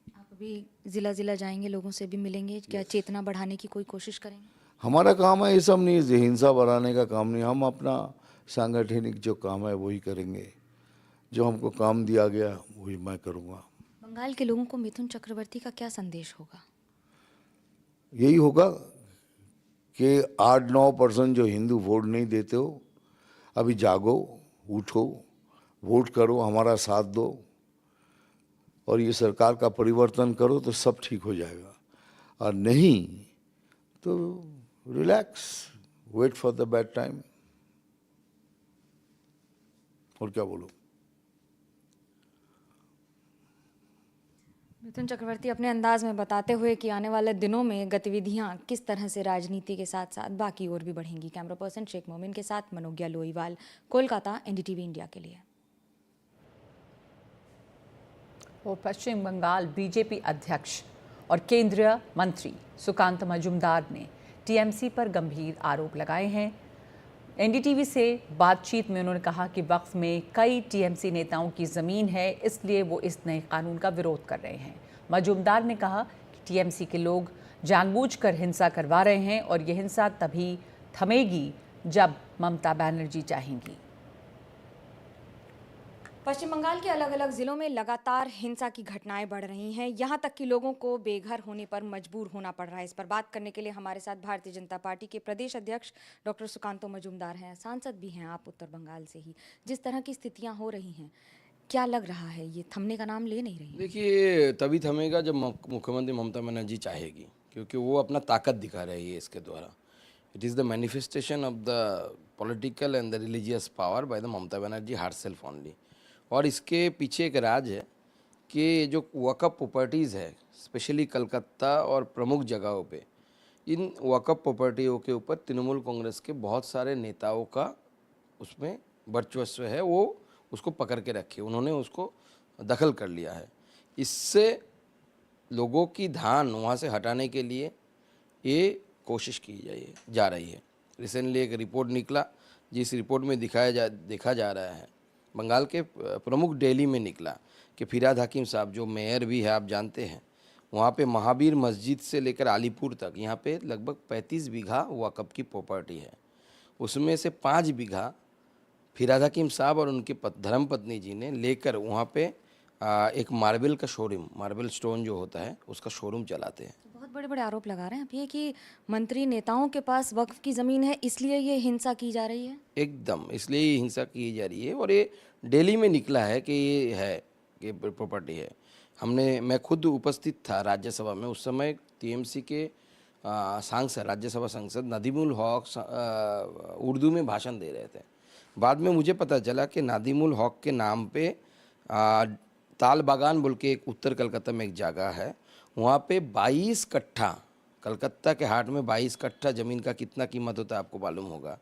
आप अभी ज़िला ज़िला जाएंगे, लोगों से भी मिलेंगे, क्या चेतना बढ़ाने की कोई कोशिश करेंगे? हमारा काम है, ये सब नहीं, हिंसा बढ़ाने का काम नहीं, हम अपना सांगठनिक जो काम है वही करेंगे, जो हमको काम दिया गया वही मैं करूँगा। बंगाल के लोगों को मिथुन चक्रवर्ती का क्या संदेश होगा? यही होगा कि 8-9% जो हिंदू वोट नहीं देते हो, अभी जागो, उठो, वोट करो, हमारा साथ दो, और ये सरकार का परिवर्तन करो तो सब ठीक हो जाएगा, और नहीं तो relax, wait for the bad time. और क्या बोलूं? मिथुन चक्रवर्ती अपने अंदाज में बताते हुए कि आने वाले दिनों में गतिविधियां किस तरह से राजनीति के साथ साथ बाकी और भी बढ़ेंगी। कैमरा पर्सन शेख मोमिन के साथ मनोज्ञा लोईवाल, कोलकाता, एनडीटीवी इंडिया के लिए। वो पश्चिम बंगाल बीजेपी अध्यक्ष और केंद्रीय मंत्री सुकांत मजूमदार ने टीएमसी पर गंभीर आरोप लगाए हैं। एनडीटीवी से बातचीत में उन्होंने कहा कि वक्फ में कई टीएमसी नेताओं की ज़मीन है, इसलिए वो इस नए कानून का विरोध कर रहे हैं। मजूमदार ने कहा कि टीएमसी के लोग जानबूझकर हिंसा करवा रहे हैं और ये हिंसा तभी थमेगी जब ममता बनर्जी चाहेंगी। पश्चिम बंगाल के अलग अलग जिलों में लगातार हिंसा की घटनाएं बढ़ रही हैं, यहां तक कि लोगों को बेघर होने पर मजबूर होना पड़ रहा है। इस पर बात करने के लिए हमारे साथ भारतीय जनता पार्टी के प्रदेश अध्यक्ष डॉक्टर सुकांतो मजूमदार हैं। सांसद भी हैं आप उत्तर बंगाल से ही। जिस तरह की स्थितियां हो रही हैं, क्या लग रहा है ये थमने का नाम ले नहीं रही? देखिए, तभी थमेगा जब मुख्यमंत्री ममता बनर्जी चाहेगी, क्योंकि वो अपना ताकत दिखा रही है इसके द्वारा। It is the manifestation of the political and the religious power by the Mamata Banerjee herself only. और इसके पीछे एक राज है कि जो वक़्फ़ प्रॉपर्टीज़ है, स्पेशली कलकत्ता और प्रमुख जगहों पे, इन वक़्फ़ प्रॉपर्टियों के ऊपर तृणमूल कांग्रेस के बहुत सारे नेताओं का उसमें वर्चस्व है, वो उसको पकड़ के रखे, उन्होंने उसको दखल कर लिया है। इससे लोगों की ध्यान वहाँ से हटाने के लिए ये कोशिश की जा रही है। रिसेंटली एक रिपोर्ट निकला, जिस रिपोर्ट में देखा जा रहा है, बंगाल के प्रमुख दिल्ली में निकला कि फिराद हकीम साहब जो मेयर भी है, आप जानते हैं, वहाँ पे महावीर मस्जिद से लेकर अलीपुर तक यहाँ पे लगभग 35 बीघा वक़्फ़ की प्रॉपर्टी है। उसमें से 5 बीघा फिराद हकीम साहब और उनके धर्मपत्नी जी ने लेकर वहाँ पे एक मार्बल का शोरूम, मार्बल स्टोन जो होता है उसका शोरूम चलाते हैं। बहुत बड़े बड़े आरोप लगा रहे हैं आप ये कि मंत्री नेताओं के पास वक्फ की ज़मीन है, इसलिए ये हिंसा की जा रही है। एकदम, इसलिए ये हिंसा की जा रही है, और ये दिल्ली में निकला है कि ये है कि प्रॉपर्टी है। मैं खुद उपस्थित था राज्यसभा में, उस समय टीएमसी के सांसद, राज्यसभा सांसद नदीमुल हक उर्दू में भाषण दे रहे थे। बाद में मुझे पता चला कि नदीमुल हक के नाम पे ताल बागान बोल के एक उत्तर कलकत्ता में एक जगह है, वहाँ पे 22 कट्ठा, कलकत्ता के हाट में 22 कट्ठा ज़मीन का कितना कीमत होता है आपको मालूम होगा।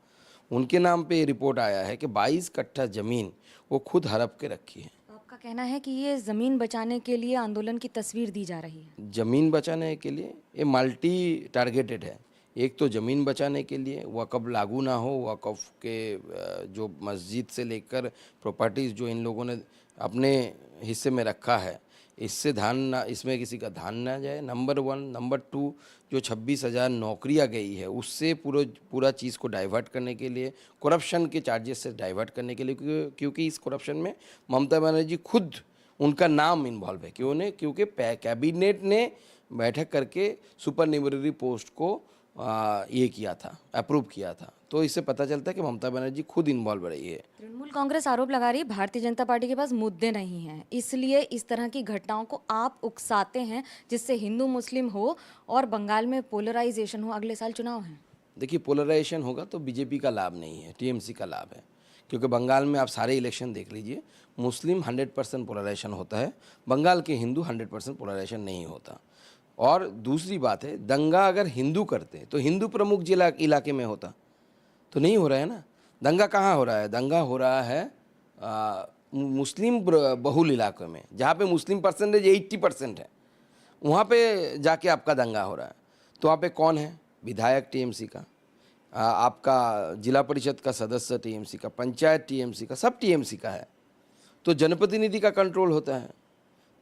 उनके नाम पे रिपोर्ट आया है कि 22 कट्ठा ज़मीन वो खुद हड़प के रखी है। आपका कहना है कि ये ज़मीन बचाने के लिए आंदोलन की तस्वीर दी जा रही है? ज़मीन बचाने के लिए ये मल्टी टारगेटेड है। एक तो ज़मीन बचाने के लिए वक़्फ़ लागू ना हो, वक़्फ़ के जो मस्जिद से लेकर प्रॉपर्टीज़ जो इन लोगों ने अपने हिस्से में रखा है, इससे ध्यान ना, इसमें किसी का ध्यान ना जाए, नंबर 1। नंबर 2, जो 26,000 नौकरियां गई है, उससे पूरा चीज़ को डाइवर्ट करने के लिए, करप्शन के चार्जेस से डाइवर्ट करने के लिए, क्योंकि इस करप्शन में ममता बनर्जी खुद, उनका नाम इन्वॉल्व है। क्योंकि कैबिनेट ने बैठक करके सुपरन्यूमरी पोस्ट को ये किया था, अप्रूव किया था। तो इससे पता चलता है कि ममता बनर्जी खुद इन्वॉल्व रही है। तृणमूल कांग्रेस आरोप लगा रही है भारतीय जनता पार्टी के पास मुद्दे नहीं हैं, इसलिए इस तरह की घटनाओं को आप उकसाते हैं, जिससे हिंदू मुस्लिम हो और बंगाल में पोलराइजेशन हो। अगले साल चुनाव है। देखिए, पोलराइजेशन होगा तो बीजेपी का लाभ नहीं है, टीएमसी का लाभ है। क्योंकि बंगाल में आप सारे इलेक्शन देख लीजिए, मुस्लिम 100% पोलराइजेशन होता है, बंगाल के हिंदू 100% पोलराइजेशन नहीं होता। और दूसरी बात है, दंगा अगर हिंदू करते तो हिंदू प्रमुख जिला इलाके में होता, तो नहीं हो रहा है ना। दंगा कहाँ हो रहा है? दंगा हो रहा है मुस्लिम बहुल इलाकों में, जहाँ पे मुस्लिम परसेंटेज 80% है, वहाँ पे जाके आपका दंगा हो रहा है। तो वहाँ पे कौन है? विधायक टीएमसी का, आपका जिला परिषद का सदस्य टीएमसी का, पंचायत टीएमसी का, सब टीएमसी का है। तो जनप्रतिनिधि का कंट्रोल होता है।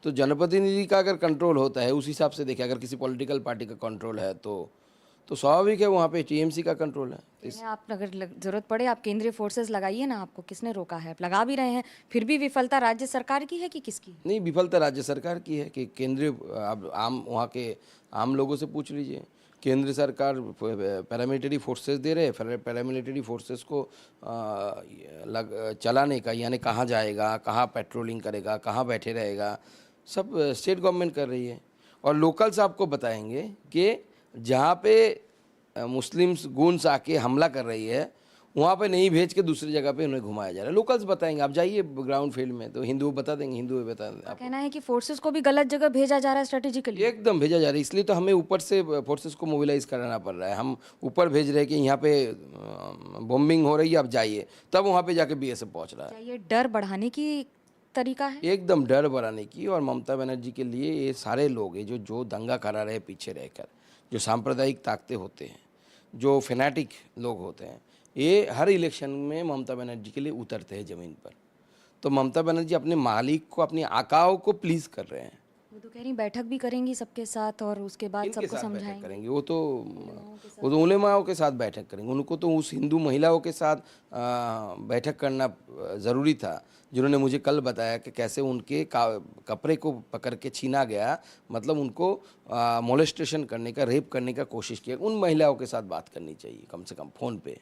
तो जनप्रतिनिधि का अगर कंट्रोल होता है, उस हिसाब से देखिए, अगर किसी पॉलिटिकल पार्टी का कंट्रोल है तो स्वाभाविक है वहाँ पे टीएमसी का कंट्रोल है। आप अगर जरूरत पड़े आप केंद्रीय फोर्सेस लगाइए ना, आपको किसने रोका है? आप लगा भी रहे हैं, फिर भी विफलता राज्य सरकार की है कि किसकी? नहीं, विफलता राज्य सरकार की है कि केंद्रीय, अब आम वहाँ के आम लोगों से पूछ लीजिए। केंद्र सरकार पैरामिलिट्री फोर्सेस दे रहे हैं, पैरामिलिट्री फोर्सेस को चलाने का, यानी कहाँ जाएगा, कहाँ पेट्रोलिंग करेगा, कहाँ बैठे रहेगा, सब स्टेट गवर्नमेंट कर रही है। और लोकल्स आपको बताएंगे कि जहाँ पे मुस्लिम्स गूंस आके हमला कर रही है, वहाँ पे नहीं भेज के दूसरी जगह पे उन्हें घुमाया जा रहा है। लोकल्स बताएंगे, आप जाइए ग्राउंड फील्ड में तो हिंदू बता देंगे, हिंदू बता देंगे। कहना है कि फोर्सेस को भी गलत जगह भेजा जा रहा है स्ट्रेटेजिकली। एकदम भेजा जा रहा है, इसलिए तो हमें ऊपर से फोर्सेस को मोबिलाइज कराना पड़ रहा है। हम ऊपर भेज रहे हैं कि यहाँ पे बॉम्बिंग हो रही है, आप जाइए, तब वहाँ पे जाके बीएसएफ पहुँच रहा है। ये डर बढ़ाने की तरीका है? एकदम डर बढ़ाने की। और ममता बनर्जी के लिए ये सारे लोग हैं जो दंगा करा रहे पीछे रहकर, जो सांप्रदायिक ताकतें होते हैं, जो फेनेटिक लोग होते हैं, ये हर इलेक्शन में ममता बनर्जी के लिए उतरते हैं ज़मीन पर। तो ममता बनर्जी अपने मालिक को, अपनी आकाओं को प्लीज कर रहे हैं। वो तो कह रही बैठक भी करेंगी सबके साथ और उसके बाद सबको समझाएंगे। करेंगे वो तो उलेमाओं के साथ बैठक करेंगे। उनको तो उस हिंदू महिलाओं के साथ बैठक करना ज़रूरी था, जिन्होंने मुझे कल बताया कि कैसे उनके कपड़े को पकड़ के छीना गया, मतलब उनको मोलेस्टेशन करने का, रेप करने का कोशिश किया। उन महिलाओं के साथ बात करनी चाहिए कम से कम फ़ोन पे।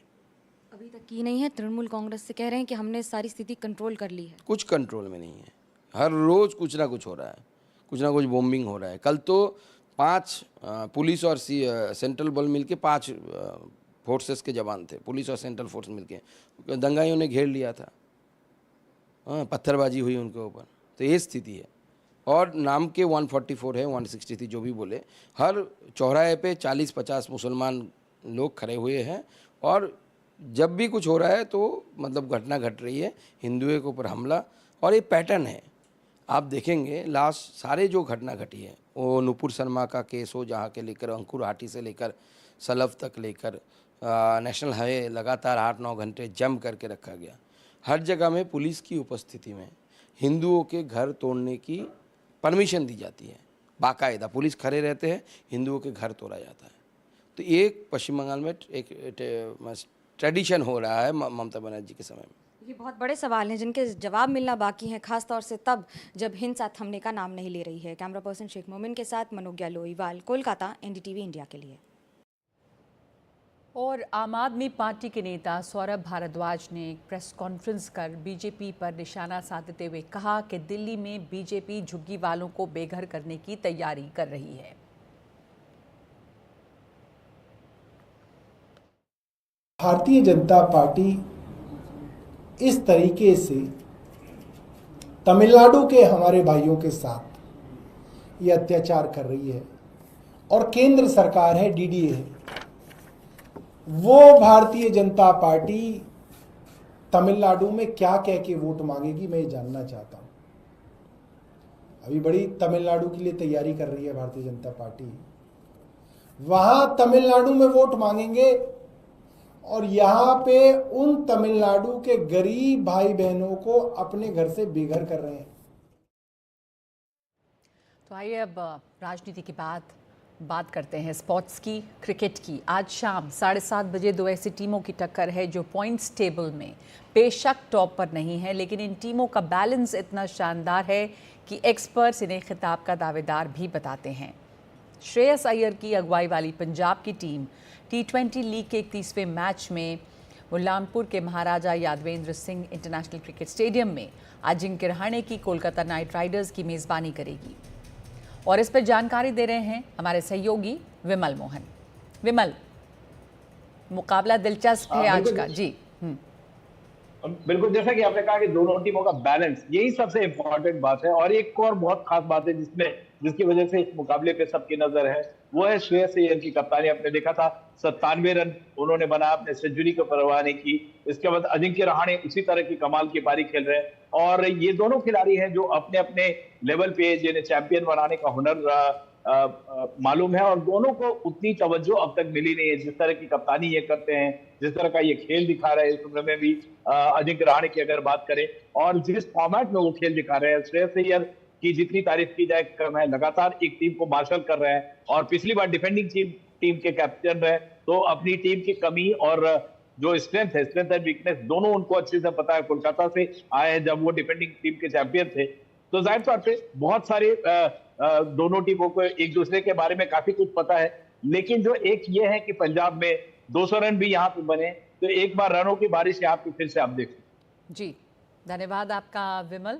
अभी तक की नहीं है। तृणमूल कांग्रेस से कह रहे हैं कि हमने सारी स्थिति कंट्रोल कर ली है। कुछ कंट्रोल में नहीं है, हर रोज़ कुछ ना कुछ हो रहा है, कुछ ना कुछ बॉम्बिंग हो रहा है। कल तो 5 पुलिस और सेंट्रल बल मिलके 5 फोर्सेस के जवान थे, पुलिस और सेंट्रल फोर्स मिलके दंगाइयों ने घेर लिया था। पत्थरबाजी हुई उनके ऊपर। तो ये स्थिति है। और नाम के 144 है, 163 जो भी बोले, हर चौराहे पे 40-50 मुसलमान लोग खड़े हुए हैं। और जब भी कुछ हो रहा है तो मतलब घटना घट रही है, हिंदुओं के ऊपर हमला। और ये पैटर्न है, आप देखेंगे लास्ट सारे जो घटना घटी है, वो नुपुर शर्मा का केस हो, जहाँ के लेकर अंकुर हाटी से लेकर सलफ तक लेकर नेशनल हाईवे लगातार 8-9 घंटे जम करके रखा गया। हर जगह में पुलिस की उपस्थिति में हिंदुओं के घर तोड़ने की परमिशन दी जाती है। बाकायदा पुलिस खड़े रहते हैं, हिंदुओं के घर तोड़ा जाता है। तो एक पश्चिम बंगाल में एक ट्रेडिशन हो रहा है ममता बनर्जी के समय में। ये बहुत बड़े सवाल हैं जिनके जवाब मिलना बाकी हैं, खासतौर से तब जब हिंद साथ थमने का नाम नहीं ले रही है। कैमरा पर्सन शेख मोमिन के साथ मनोज्ञा लोईवाल, कोलकाता, एनडीटीवी इंडिया के लिए। और आम आदमी पार्टी के नेता सौरभ भारद्वाज ने एक प्रेस कॉन्फ्रेंस कर बीजेपी पर निशाना साधते हुए कहा कि दिल्ली में बीजेपी झुग्गी वालों को बेघर करने की तैयारी कर रही है। भारतीय जनता पार्टी इस तरीके से तमिलनाडु के हमारे भाइयों के साथ ये अत्याचार कर रही है, और केंद्र सरकार है, डीडीए है, वो भारतीय जनता पार्टी तमिलनाडु में क्या कह के वोट मांगेगी, मैं ये जानना चाहता हूं। अभी बड़ी तमिलनाडु के लिए तैयारी कर रही है भारतीय जनता पार्टी। वहां तमिलनाडु में वोट मांगेंगे और यहाँ पे उन तमिलनाडु के गरीब भाई बहनों को अपने घर से बेघर कर रहे हैं। तो आइए अब राजनीति के बाद बात करते हैं स्पोर्ट्स की, क्रिकेट की। आज शाम 7:30 बजे 2 ऐसी टीमों की टक्कर है जो पॉइंट्स टेबल में बेशक टॉप पर नहीं है, लेकिन इन टीमों का बैलेंस इतना शानदार है कि एक्सपर्ट्स इन्हें खिताब का दावेदार भी बताते हैं। श्रेयस अय्यर की अगुवाई वाली पंजाब की टीम T20 लीग के 31वें मैच में मुल्लानपुर के Maharaja Yadavendra Singh international cricket stadium में अजिंक्य रहाणे की कोलकाता नाइट राइडर्स की मेज़बानी करेगी। और इस पर जानकारी दे रहे हैं हमारे सहयोगी विमल मोहन। विमल, मुकाबला दिलचस्प है आज का। जी बिल्कुल, जैसा कि आपने कहा कि दोनों टीमों का बैलेंस, यही सबसे इम्पोर्टेंट बात है। और एक और बहुत खास बात है जिसकी वजह से इस मुकाबले पे सबकी नजर है, वो है श्रेयस अय्यर की कप्तानी। आपने देखा था 97 रन उन्होंने बनाया, अपने सेंचुरी को परवाह नहीं की। इसके बाद अजिंक्य रहाणे उसी तरह की कमाल की पारी खेल रहे हैं। और ये दोनों खिलाड़ी हैं जो अपने अपने लेवल पे जिन्हें चैंपियन बनाने का हुनर मालूम है, और दोनों को उतनी तवज्जो अब तक मिली नहीं है जिस तरह की कप्तानी ये करते हैं, जिस तरह का ये खेल दिखा रहे हैं इस उम्र में भी। अजिंक्य रहाणे की अगर बात करें और जिस फॉर्मेट में वो खेल दिखा रहे हैं, श्रेयस अय्यर की जितनी तारीफ की जाए कम है। लगातार एक टीम को मार्शल कर रहे हैं, और पिछली बार डिफेंडिंग टीम के कैप्टन रहे, तो अपनी टीम की कमी और जो स्ट्रेंथ है, स्ट्रेंथ एंड वीकनेस दोनों उनको अच्छे से पता है। कोलकाता से आए हैं जब वो डिफेंडिंग टीम के चैंपियन थे, तो जाहिर तौर पे बहुत सारे दोनों टीमों को एक दूसरे के बारे में काफी कुछ पता है। लेकिन जो एक ये है कि पंजाब में 200 रन भी यहाँ पे बने, तो एक बार रनों की बारिश यहाँ पे फिर से आप देखो। जी, धन्यवाद आपका विमल।